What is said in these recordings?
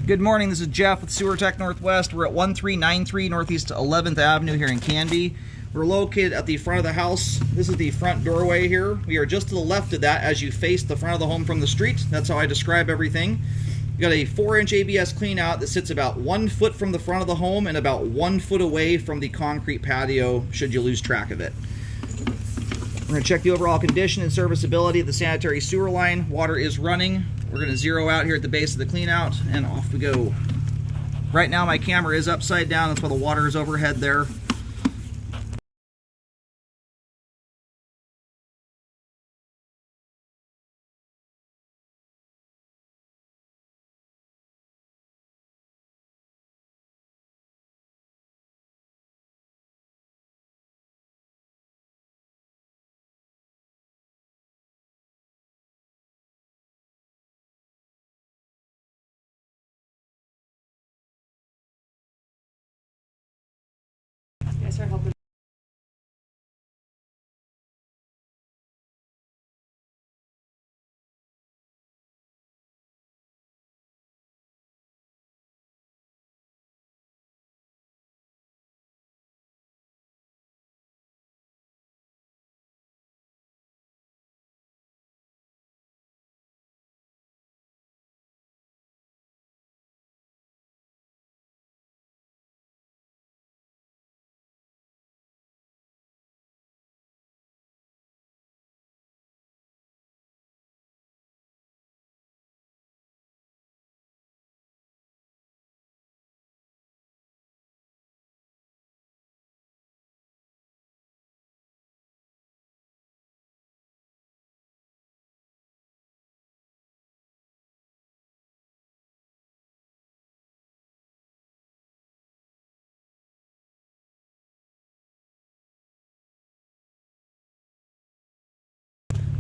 Good morning, this is Jeff with Sewer Tech Northwest. We're at 1393 Northeast 11th Avenue here in Canby. We're located at the front of the house. This is the front doorway here. We are just to the left of that as you face the front of the home from the street. That's how I describe everything. You got a 4-inch ABS clean out that sits about 1 foot from the front of the home and about 1 foot away from the concrete patio should you lose track of it. We're going to check the overall condition and serviceability of the sanitary sewer line. Water is running. We're going to zero out here at the base of the clean out and off we go. Right now my camera is upside down, that's why the water is overhead there. Yes, sir, help.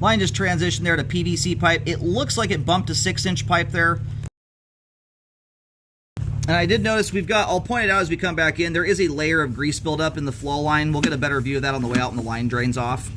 Line just transitioned there to PVC pipe. It looks like it bumped a 6-inch pipe there. And I did notice I'll point it out as we come back in, there is a layer of grease buildup in the flow line. We'll get a better view of that on the way out when the line drains off.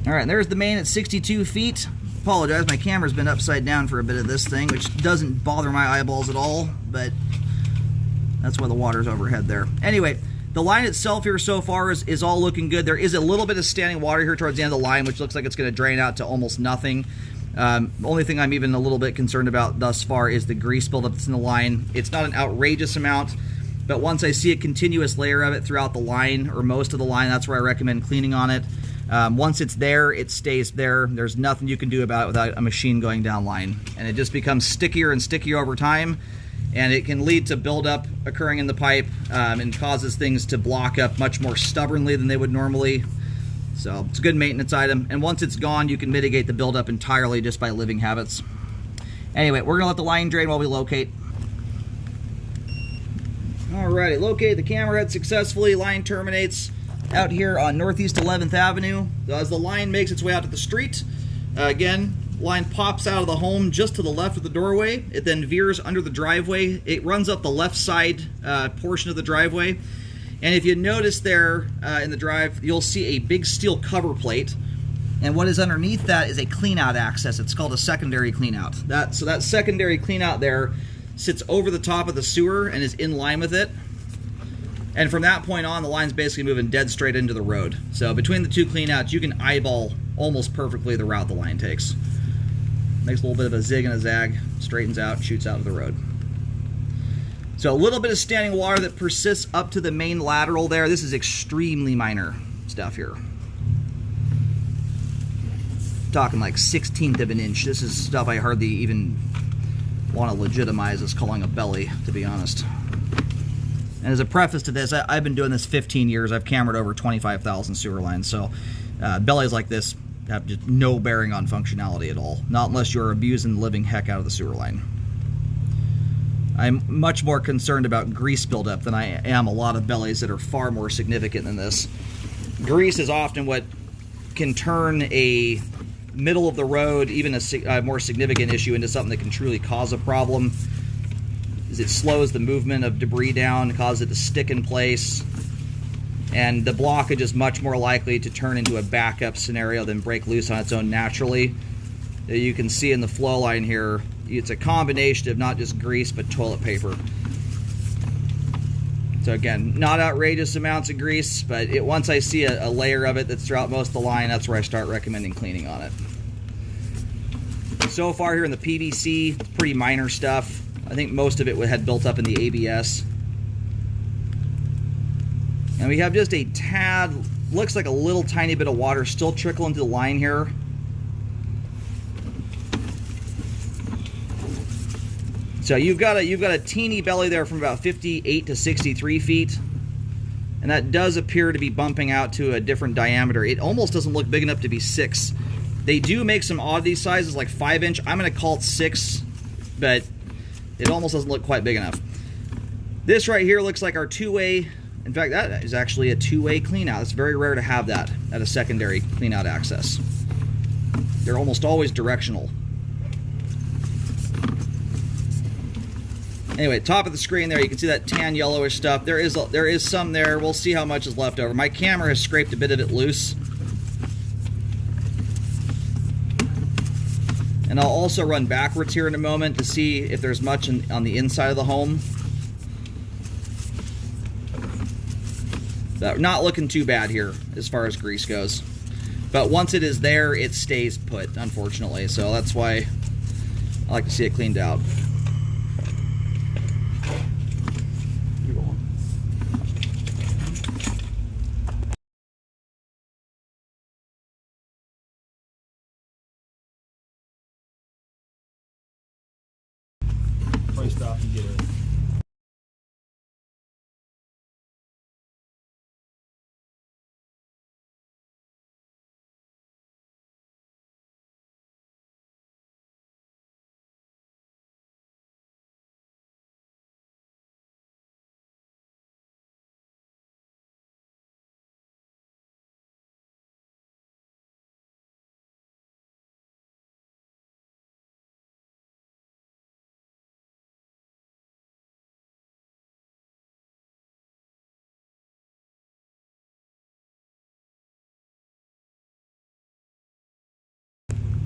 All right, there's the main at 62 feet. Apologize, my camera's been upside down for a bit of this thing, which doesn't bother my eyeballs at all, but that's why the water's overhead there. Anyway, the line itself here so far is all looking good. There is a little bit of standing water here towards the end of the line, which looks like it's going to drain out to almost nothing. The only thing I'm even a little bit concerned about thus far is the grease buildup that's in the line. It's not an outrageous amount, but once I see a continuous layer of it throughout the line, or most of the line, that's where I recommend cleaning on it. Once it's there, it stays there. There's nothing you can do about it without a machine going down line. And it just becomes stickier and stickier over time, and it can lead to buildup occurring in the pipe and causes things to block up much more stubbornly than they would normally. So it's a good maintenance item. And once it's gone, you can mitigate the buildup entirely just by living habits. Anyway, we're gonna let the line drain while we locate. Alrighty, located the camera head successfully. Line terminates out here on Northeast 11th Avenue. As the line makes its way out to the street, again, line pops out of the home just to the left of the doorway. It then veers under the driveway. It runs up the left side portion of the driveway. And if you notice there in the drive, you'll see a big steel cover plate. And what is underneath that is a cleanout access. It's called a secondary cleanout. So that secondary cleanout there sits over the top of the sewer and is in line with it. And from that point on, the line's basically moving dead straight into the road. So between the two cleanouts, you can eyeball almost perfectly the route the line takes. Makes a little bit of a zig and a zag, straightens out, shoots out of the road. So a little bit of standing water that persists up to the main lateral there. This is extremely minor stuff here. talking like 1/16 of an inch. This is stuff I hardly even want to legitimize as calling a belly, to be honest. And as a preface to this, I've been doing this 15 years. I've cambered over 25,000 sewer lines, so bellies like this have just no bearing on functionality at all, not unless you're abusing the living heck out of the sewer line. I'm much more concerned about grease buildup than I am a lot of bellies that are far more significant than this. Grease is often what can turn a middle of the road, even a more significant issue, into something that can truly cause a problem. It slows the movement of debris down, causes it to stick in place, and the blockage is much more likely to turn into a backup scenario than break loose on its own naturally. You can see in the flow line here, it's a combination of not just grease but toilet paper. So again, not outrageous amounts of grease, but once I see a layer of it that's throughout most of the line, that's where I start recommending cleaning on it. So far here in the PVC, it's pretty minor stuff. I think most of it had built up in the ABS. And we have just a tad, looks like a little tiny bit of water still trickling into the line here. So you've got a teeny belly there from about 58 to 63 feet. And that does appear to be bumping out to a different diameter. It almost doesn't look big enough to be 6. They do make some oddity sizes like 5 inch. I'm going to call it 6, but it almost doesn't look quite big enough. This right here looks like our two-way. In fact, that is actually a two-way clean out. It's very rare to have that at a secondary clean out access. They're almost always directional. Anyway, top of the screen there, you can see that tan yellowish stuff. There is some there. We'll see how much is left over. My camera has scraped a bit of it loose. And I'll also run backwards here in a moment to see if there's much on the inside of the home. But not looking too bad here as far as grease goes. But once it is there, it stays put, unfortunately. So that's why I like to see it cleaned out. Stop and get it.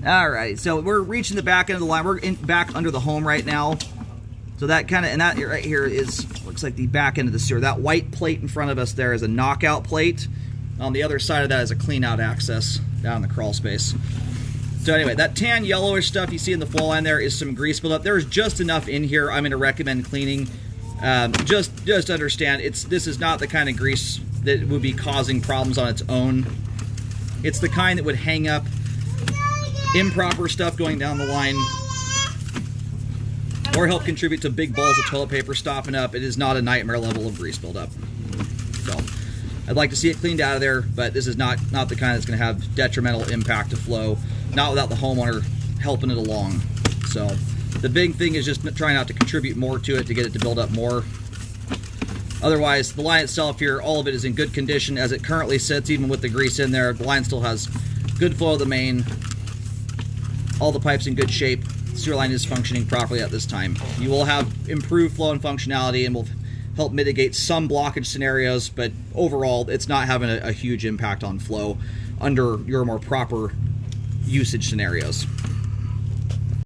Alright, so we're reaching the back end of the line. We're back under the home right now. So that kind of, and that right here looks like the back end of the sewer. That white plate in front of us there is a knockout plate. On the other side of that is a clean out access down in the crawl space. So anyway, that tan yellowish stuff you see in the flow line there is some grease buildup. There's just enough in here I'm going to recommend cleaning. Just understand, this is not the kind of grease that would be causing problems on its own. It's the kind that would hang up improper stuff going down the line or help contribute to big balls of toilet paper stopping up. It is not a nightmare level of grease buildup. So I'd like to see it cleaned out of there, but this is not the kind that's going to have detrimental impact to flow, not without the homeowner helping it along. So the big thing is just trying not to contribute more to it to get it to build up more. Otherwise, the line itself here, all of it is in good condition as it currently sits. Even with the grease in there, the line still has good flow of the main. All the pipes in good shape. The sewer line is functioning properly at this time. You will have improved flow and functionality and will help mitigate some blockage scenarios, but overall it's not having a huge impact on flow under your more proper usage scenarios.